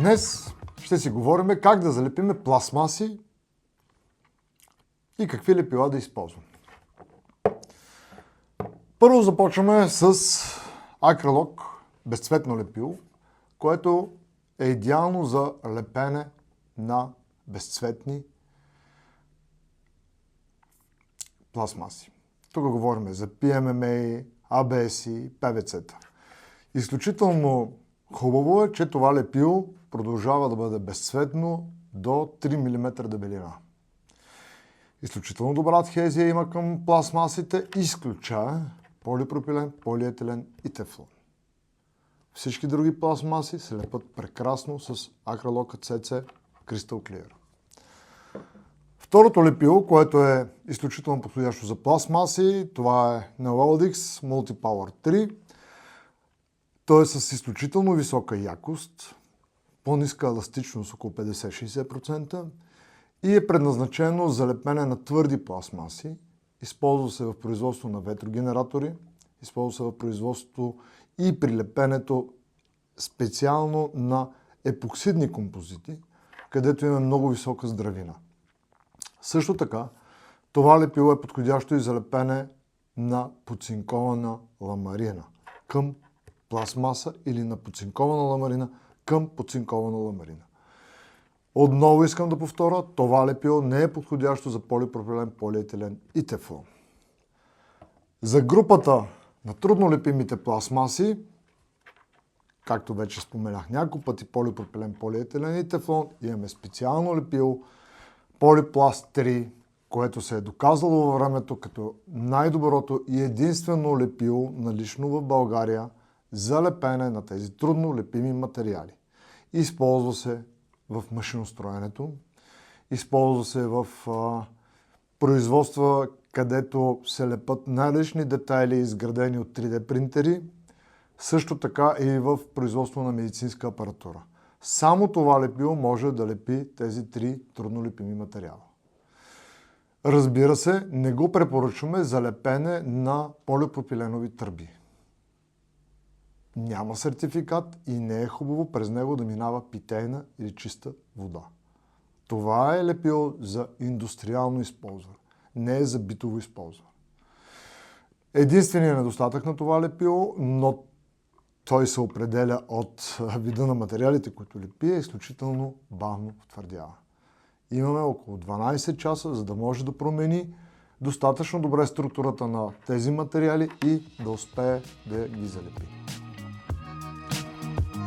Днес ще си говорим как да залепиме пластмаси и какви лепила да използваме. Първо започваме с акрилок, безцветно лепило, което е идеално за лепене на безцветни пластмаси. Тук говорим за PMMA, ABS и PVC-та. Изключително хубаво е, че това лепило продължава да бъде безцветно до 3 мм дебелина. Изключително добра адхезия има към пластмасите, изключая полипропилен, полиетилен и тефлон. Всички други пластмаси се лепят прекрасно с акрилока CC Crystal Clear. Второто лепило, което е изключително подходящо за пластмаси, това е на Weldix Multipower 3. То е с изключително висока якост, по-ниска еластичност, около 50-60%, и е предназначено за лепене на твърди пластмаси. Използва се в производство на ветрогенератори, използва се в производство и при лепенето специално на епоксидни композити, където има много висока здравина. Също така, това лепило е подходящо и за лепене на поцинкована ламарина към пластмаса или на поцинкована ламарина към поцинкована ламарина. Отново искам да повторя, това лепило не е подходящо за полипропилен, полиетилен и тефлон. За групата на трудно лепимите пластмаси, както вече споменах няколко пъти, полипропилен, полиетилен и тефлон, имаме специално лепило Полипласт 3, което се е доказало във времето като най-доброто и единствено лепило налично в България за лепене на тези трудно лепими материали. Използва се в машиностроенето, използва се в производства, където се лепат най-различни детайли, изградени от 3D принтери, също така и в производство на медицинска апаратура. Само това лепило може да лепи тези три трудно лепими материала. Разбира се, не го препоръчваме за лепене на полипропиленови тръби. Няма сертификат и не е хубаво през него да минава питейна или чиста вода. Това е лепило за индустриално използване, не е за битово използване. Единственият недостатък на това лепило, но той се определя от вида на материалите, които лепи, е изключително бавно втвърдява. Имаме около 12 часа, за да може да промени достатъчно добре структурата на тези материали и да успее да ги залепи.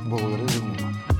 Благодаря за вниманието.